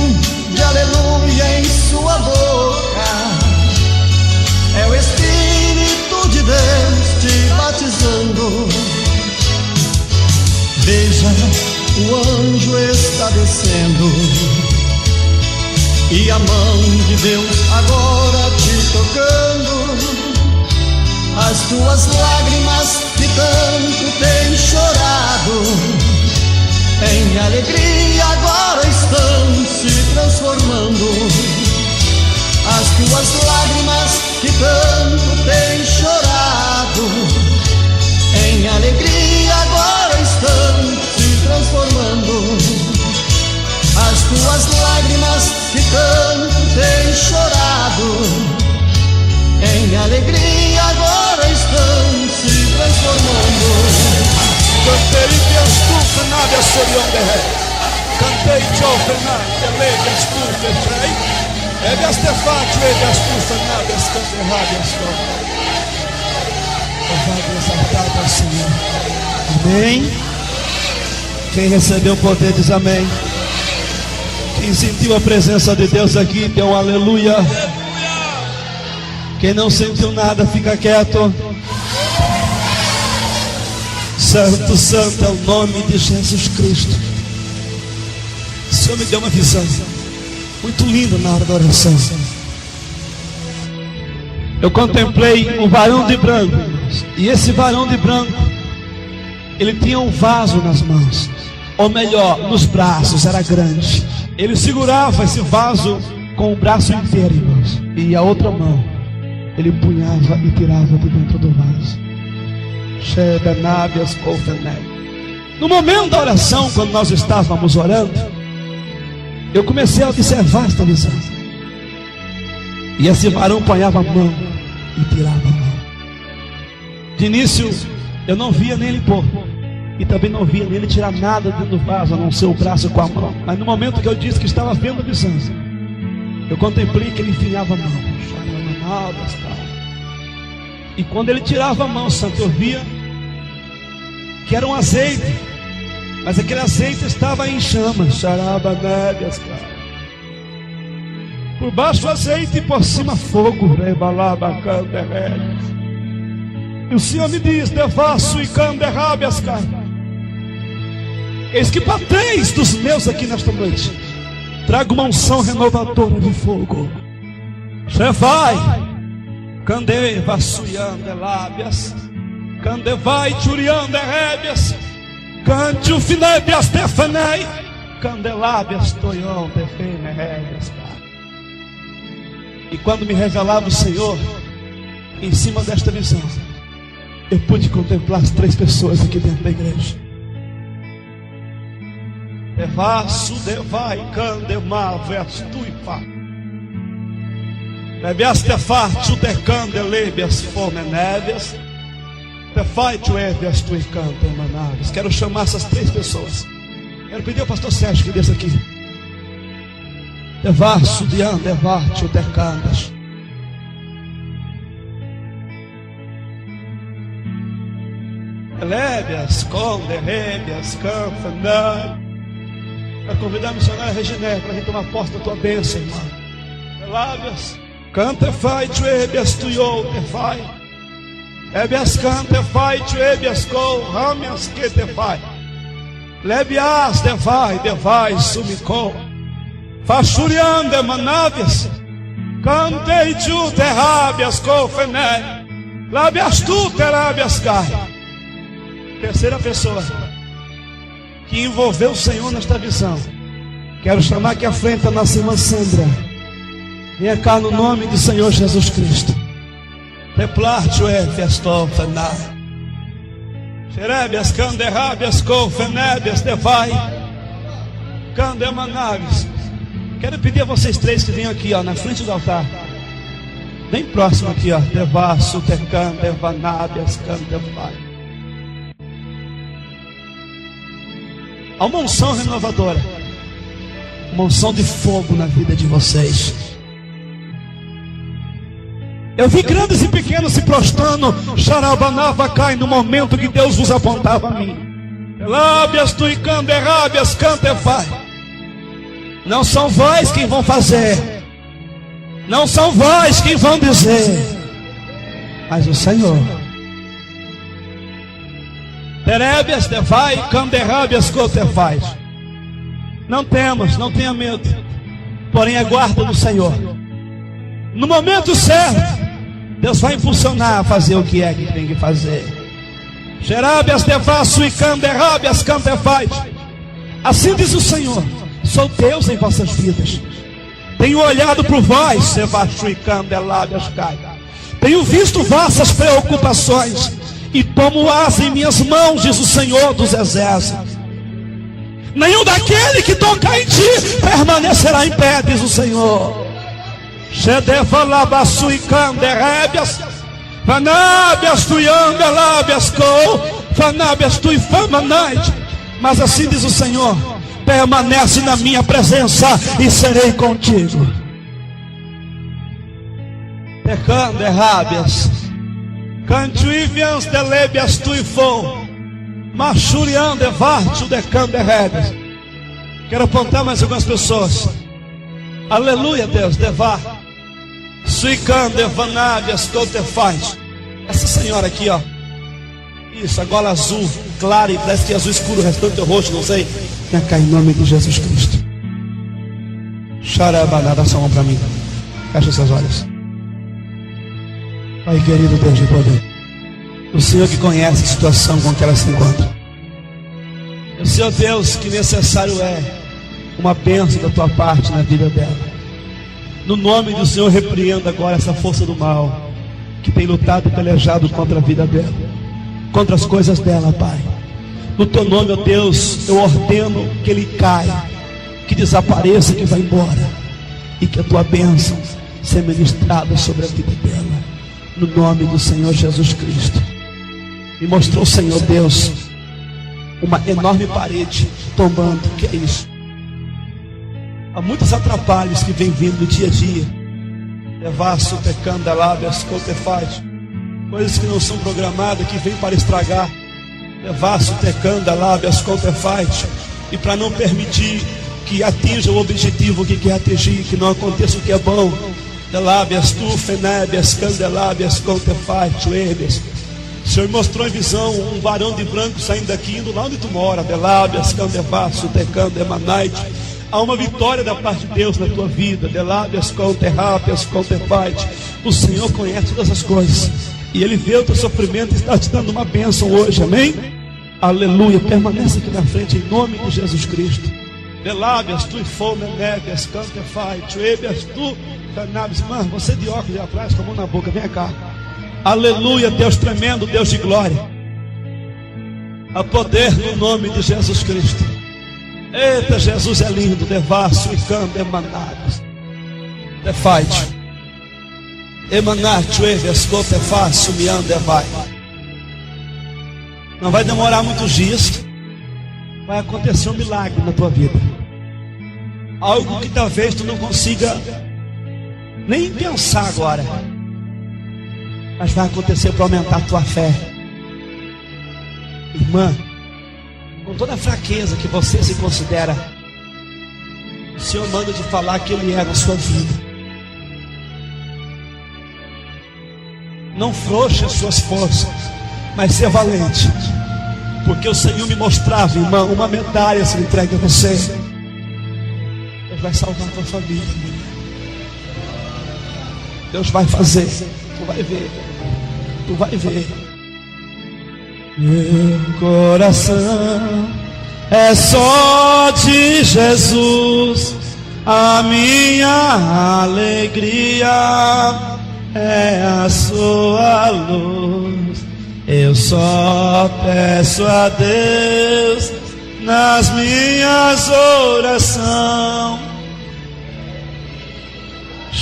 de aleluia em sua boca é o Espírito de Deus te batizando. Veja, o anjo está descendo e a mão de Deus agora te tocando. As tuas lágrimas que tanto tens chorado em alegria agora estão se transformando. As tuas lágrimas que tanto tens chorado em alegria agora estão se transformando. As tuas lágrimas que tanto tens chorado em alegria agora estão se transformando. Cantei que as tu nada seriam de rei. Cantei tchau nada, leve as tu fechei. É desta fátio, é das tu nada, as canterradas louvado exaltado ao Senhor. Amém. Quem recebeu o poder diz amém. Quem sentiu a presença de Deus aqui, deu um aleluia. Quem não sentiu nada, fica quieto. Santo, santo é o nome de Jesus Cristo. O Senhor me deu uma visão muito linda na hora da oração. Eu contemplei um varão de branco, e esse varão de branco, ele tinha um vaso nas mãos, ou melhor, nos braços, era grande. Ele segurava esse vaso com o braço inteiro, irmãos, e a outra mão ele punhava e tirava de dentro do vaso. No momento da oração, quando nós estávamos orando, eu comecei a observar esta visão. E esse varão punhava a mão e tirava a mão. De início, eu não via nem ele pôr, e também não via nem ele tirar nada dentro do vaso, a não ser o braço com a mão. Mas no momento que eu disse que estava vendo a visão, eu contemplei que ele enfiava a mão. E quando ele tirava a mão, santo, eu via que era um azeite, mas aquele azeite estava em chamas. Por baixo azeite e por cima fogo. E o Senhor me diz: devasso e canderrábias, eis que para 3 dos meus aqui nesta noite trago uma unção renovadora de fogo. Chefai, cande vassuiande lábias, cande vai turiande rébias, cante o finébias defenei, cande lábias toion defene rébias. E quando me revelava o Senhor, em cima desta visão, eu pude contemplar as 3 pessoas aqui dentro da igreja. Devasso, devai, cande malves tuipa. Lebias te farte o decande lebias fomenébias. Te fate o evias tu canta manaves. Quero chamar essas 3 pessoas. Quero pedir ao pastor Sérgio que desça aqui. Devasso diante devarte o decandas. Lebias, conde, rebias, canfanai. Quero convidar a missionária Reginé para a gente tomar posse da tua bênção, irmão. Lábias. Canta fai tu ebias tu yo te fai. Ebias canta fai tu ebias co ramias que te fai. Lebias devai sumicou. Fachuriande manavias. Cantei tu terrabias co fené. Labias tu terabias cai. Terceira pessoa que envolveu o Senhor nesta visão. Quero chamar aqui à frente a nossa irmã Sandra. Venha cá no nome do Senhor Jesus Cristo. Replatio é festofená. Xerebias, canderrábias, confenébias, devai, candemanaves. Quero pedir a vocês 3 que venham aqui, ó, na frente do altar. Bem próximo aqui, ó. Devasso, Tecan, Devanábias, Candefai. Há uma unção renovadora, uma unção de fogo na vida de vocês. Eu vi grandes e pequenos se prostrando, Xarabanava cai no momento que Deus vos apontava a mim. Lábias, tuicanderábias, cantefai. Não são vós quem vão fazer, não são vós quem vão dizer, mas o Senhor. Terébias, devai, canderábias, cotefai. Não temos, não tenha medo, porém aguarda no Senhor. No momento certo, Deus vai impulsionar a fazer o que é que tem que fazer. Xerábias, devasso e canderábias, cantefai. Assim diz o Senhor: sou Deus em vossas vidas. Tenho olhado por vós, sevacho e candelábias cai. Tenho visto vossas preocupações e tomo asa em minhas mãos, diz o Senhor dos exércitos. Nenhum daquele que tocar em ti permanecerá em pé, diz o Senhor. Shedevalabasu e canderábias, fanábias tuiandelábias com, fanábias tuifamanite. Mas assim diz o Senhor: permanece na minha presença e serei contigo. Tecanderábias, cantuivians delebias tuifon, machurian devarte o decanderábias. Quero apontar mais algumas pessoas. Aleluia, Deus, devar. Suican devanábias cotefais. Essa senhora aqui, ó. Isso, a gola azul, clara e parece que azul escuro, o restante do teu rosto, não sei. Venha cá em nome de Jesus Cristo. Xarabaná, dá sua mão para mim. Fecha seus olhos. Pai querido, Deus de poder, o Senhor que conhece a situação com que ela se encontra. O Senhor Deus, que necessário é uma bênção da tua parte na vida dela. No nome do Senhor, repreendo agora essa força do mal que tem lutado e pelejado contra a vida dela, contra as coisas dela, Pai. No teu nome, ó Deus, eu ordeno que ele caia, que desapareça, que vá embora, e que a tua bênção seja ministrada sobre a vida dela, no nome do Senhor Jesus Cristo. Me mostrou, Senhor Deus, uma enorme parede tombando. O que é isso? Há muitos atrapalhos que vêm vindo do dia a dia. Devasso, tecandelábias, cotefais. Coisas que não são programadas, que vêm para estragar. Devasso, tecandelábias, cotefais. E para não permitir que atinja o objetivo que quer atingir, que não aconteça o que é bom. Delábias, tu, fenébias, candelábias, cotefais, tuêbias. O Senhor mostrou em visão um varão de branco saindo daqui, indo lá onde tu mora. Delábias, candevasso, tecandemanaite. Há uma vitória da parte de Deus na tua vida. Delábias, conterrábias, conterpite. O Senhor conhece todas as coisas, e Ele vê o teu sofrimento e está te dando uma bênção hoje, amém? Aleluia, permanece aqui na frente em nome de Jesus Cristo. Delábias, tu e fome, nébias, conterpite, ebias, tu, canabis. Mano, você de óculos de atrás, com a mão na boca, vem cá. Aleluia, Deus tremendo, Deus de glória. A poder no nome de Jesus Cristo. Eita, Jesus é lindo. Devasso e canda emanados. Defaite. Emanate, eves, cotefaço, miande, vai. Não vai demorar muitos dias. Vai acontecer um milagre na tua vida. Algo que talvez tu não consiga nem pensar agora, mas vai acontecer para aumentar a tua fé. Irmã, com toda a fraqueza que você se considera, o Senhor manda te falar que Ele é na sua vida. Não frouxe as suas forças, mas seja valente, porque o Senhor me mostrava, irmão, uma medalha se entregue a você. Deus vai salvar a tua família. Deus vai fazer. Tu vai ver. Tu vai ver. Meu coração é só de Jesus, a minha alegria é a sua luz. Eu só peço a Deus nas minhas orações.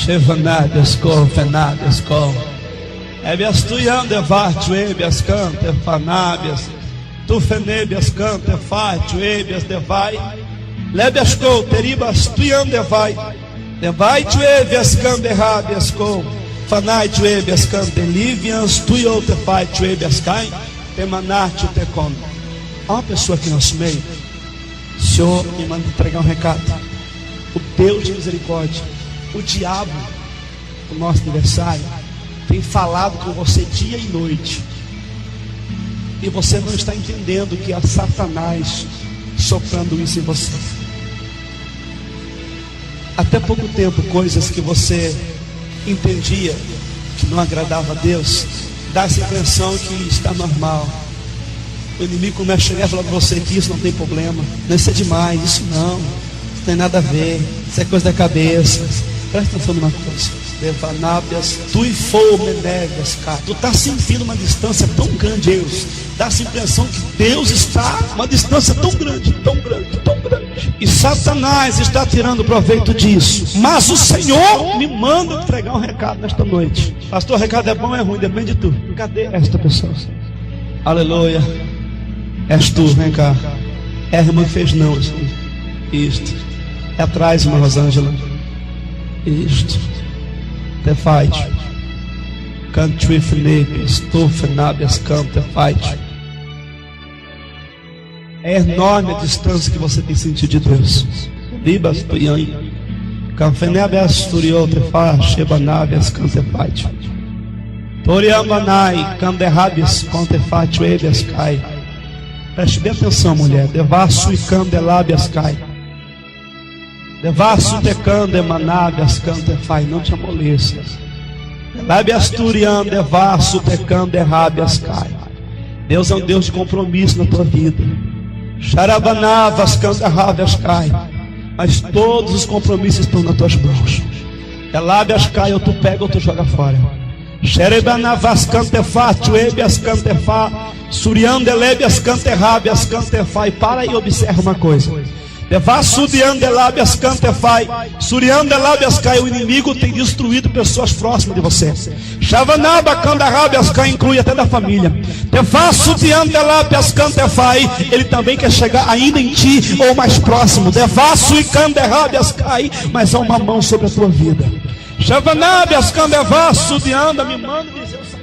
Chevanábias com, fenábias com. Ébias tu yande vate, ébias canta, fanábias. Tu fenébias canta, fate, ébias devai. Lébias com, teribas tu yande vai. Devai tu ébias canta, rábias com. Fanai tu ébias canta, livias, tu e outra fai, tu ébias cai. Temanate te com. Há uma pessoa aqui no nosso meio. O Senhor me manda entregar um recado. O Deus de misericórdia, o diabo, o nosso adversário, tem falado com você dia e noite, e você não está entendendo que é Satanás soprando isso em você. Até pouco tempo, coisas que você entendia que não agradava a Deus, dá essa impressão que está normal. O inimigo começa a chegar e falar para você que isso não tem problema, não, isso é demais, isso não tem nada a ver, isso é coisa da cabeça. Presta atenção numa coisa. Levanábias, tu e fomenébias, cara. Tu está sentindo uma distância tão grande, Deus. Dá essa impressão que Deus está uma distância tão grande, tão grande, tão grande. E Satanás está tirando proveito disso. Mas o Senhor me manda entregar um recado nesta noite. Pastor, o recado é bom ou é ruim? Depende de tu. Cadê esta pessoa? Aleluia. És tu, vem cá. É a irmã que fez não. Isto. É atrás, irmã Rosângela. Isto. Te fight. Country Felipe. Stufenábias canta fight. É enorme a distância que você tem sentido de Deus. Libas tuian. Canfenábias turiou te faz. Shebanábias canta fight. Toriambanai. Canderrábias canta fight. Ebias cai. Preste bem atenção, mulher. Devasso e candelábias cai. Devasso te candemanábias canta fai. Não te amoleças. Lábias turian, devasso te canderrábias cai. Deus é um Deus de compromisso na tua vida. Xarabanavas canderrábias cai. Mas todos os compromissos estão nas tuas mãos. Lábias cai, ou tu pega ou tu joga fora. Xerebanavas cantefá, tuebias cantefá, suriandelebias canterrábias cantefá. E para aí e observa uma coisa. Devassudiandelabias cantefai, suriandelabias cai. O inimigo tem destruído pessoas próximas de você. Chavanaba candarrábias cai, inclui até da família. Devassudiandelabias cantefai, ele também quer chegar ainda em ti ou mais próximo. Devassu e canderrábias cai, mas há uma mão sobre a tua vida. Chavanabias candevassu dianda, me manda dizer o Senhor.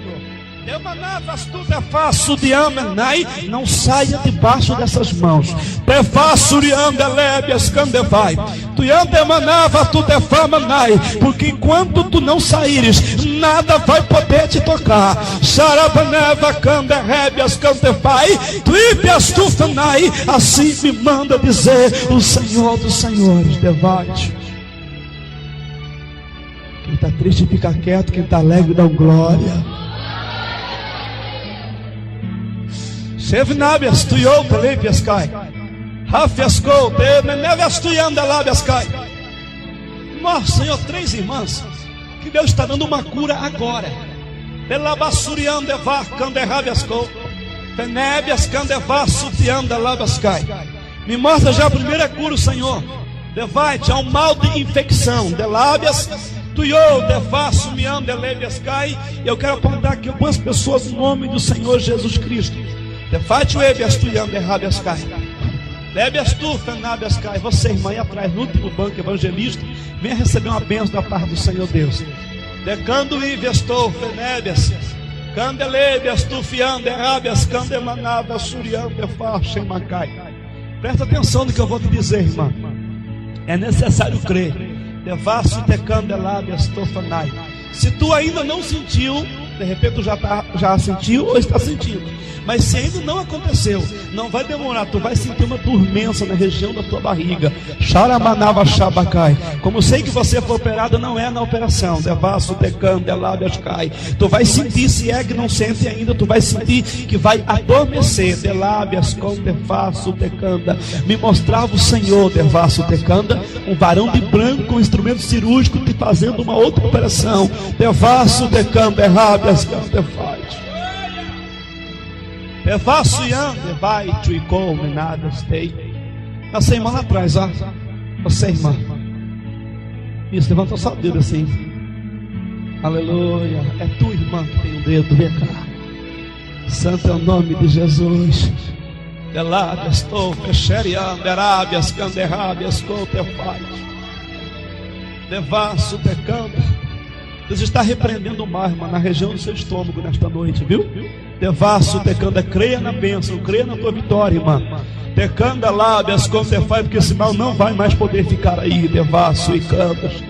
Demanavas tu defaço de amenai, não saia debaixo dessas mãos. Defaço rianda lebias candevai. Tu andemanava tu defamanai, porque enquanto tu não saíres, nada vai poder te tocar. Sarabaneva canderebias candevai, tu ibias tu fanai. Assim me manda dizer o Senhor dos Senhores. Devate. Quem está triste fica quieto, quem está alegre dá glória. Sevnábias tuiou telebias cai. Rafiascou, temenévias tuianda lábias cai. Nossa, Senhor, 3 irmãs que Deus está dando uma cura agora. Pelabassurianda var canderrabiascou. Tenébias candevar sutianda lábias cai. Me mostra já a primeira cura, Senhor. Devate a um mal de infecção. De lábias tuiou, devasso, mianda, lebias cai. E eu quero apontar aqui algumas pessoas no nome do Senhor Jesus Cristo. Defate o ebias tu yam derrabias cai. Lebias tu fenábias cai. Você, irmã, aí atrás, no último banco evangelista, venha receber uma bênção da parte do Senhor Deus. Decando investou fenébias. Candelebias tu fiam derrabias candemanabas suriam defaxem macai. Presta atenção no que eu vou te dizer, irmã. É necessário crer. Devasso te candelabias tofanai. Se tu ainda não sentiu, de repente tu já sentiu ou está sentindo. Mas se ainda não aconteceu, não vai demorar. Tu vai sentir uma dormência na região da tua barriga. Xaramanava xabacai. Como sei que você foi operada, não é na operação. Devasso decandelabias cai. Tu vai sentir, se é que não sente ainda, tu vai sentir que vai adormecer. Delábias com devasso decanda. Me mostrava o Senhor, devasso decanda, um varão de branco, um instrumento cirúrgico, te fazendo uma outra operação. Devasso decanda, errábias candefaz. Devasso yan, devai, tuicou, menadas, tei. Essa irmã lá atrás, ó. Você, irmã. Isso, levanta só o dedo assim. Aleluia. É tua irmã que tem um dedo, vem cá. Santo é o nome de Jesus. Deladas, tou, fecheriando, erábias, canderrábias, coutefaz. Devasso, tecando. Deus está repreendendo o mal, irmã, na região do seu estômago nesta noite, viu? Devasso, tecanda, creia na bênção, creia na tua vitória, irmã. Tecanda, lábias, coutefaz, porque esse mal não vai mais poder ficar aí. Devasso e cantas.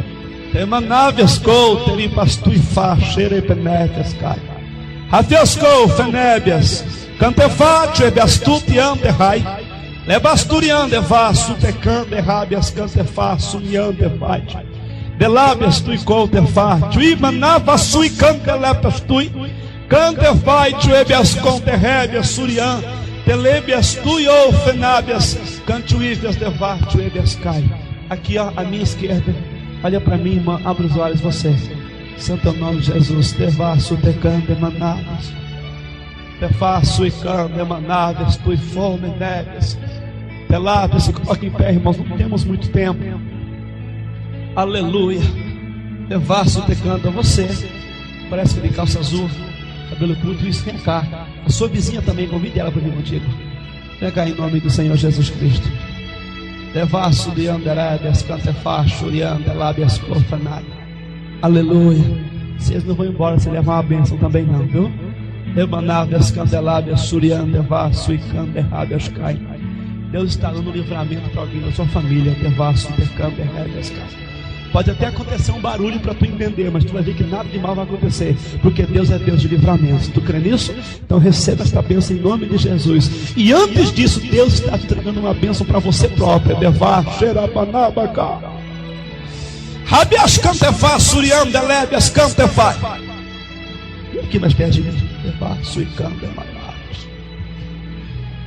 Emanávias, couter, impastuifá, xerepenétias, cai. Rafiascou, fenébias. Cantefátio, ebiastuti, anderrai. Lebasturiande, vasso, tecande, rábias, cantefá, sumiande, fate. Delábias, tui, coutefátio. Imanava, sui, cantelepas, tui. Cantefátio, ebias, conterrébias, surian. Telebias, tui, ou fenábias. Cantuívias, devátio, ebias, cai. Aqui, ó, à minha esquerda. Olha para mim, irmã, abre os olhos, você. Santo é o nome de Jesus. Devasso, tecande, emanadas. Devasso, e cande, emanadas. Tui, fome, neves. Telado, se coloque em pé, irmãos. Não temos muito tempo. Aleluia. Devasso, tecande, você. Parece que tem calça azul, cabelo curto, isso, vem cá. A sua vizinha também, convide ela para vir contigo. Vem cá em nome do Senhor Jesus Cristo. Devasso de anderébias, cantefacho, lábias, profanada. Aleluia. Vocês não vão embora se levar uma bênção também não, viu? Emanábias, candelábias, surian, devasso e canderrábias, cai. Deus está dando livramento para alguém da sua família. Devasso, canderrábias, cai. Pode até acontecer um barulho para tu entender, mas tu vai ver que nada de mal vai acontecer, porque Deus é Deus de livramento. Tu crê nisso? Então receba esta bênção em nome de Jesus. E antes disso, Deus está te entregando uma bênção para você própria. Devá, xerabanabacá. Rabias cantefá, suriam, delébias, cantefá. E aqui mais perto de mim. Devá, suicam, demanabas.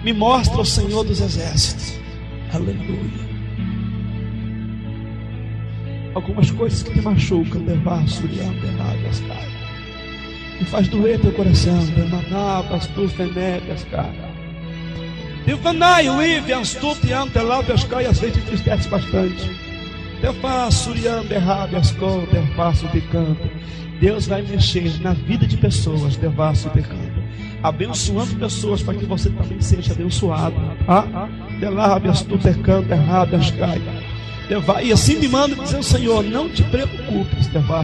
Me mostra o Senhor dos Exércitos. Aleluia. Algumas coisas que te machucam, devasso, demanabas, cara. E faz doer teu coração, demanabas, tu, fenébias, cara. Divanai, uivians, tu, tiantelábias, cara, e às vezes te entristece bastante. Devasso, derrábias, com, devasso, te canta. Deus vai mexer na vida de pessoas, devasso, te canta. Abençoando pessoas para que você também seja abençoado. Delábias, tu, te canta, derrábias, cai. E assim me manda dizer o Senhor, não te preocupes,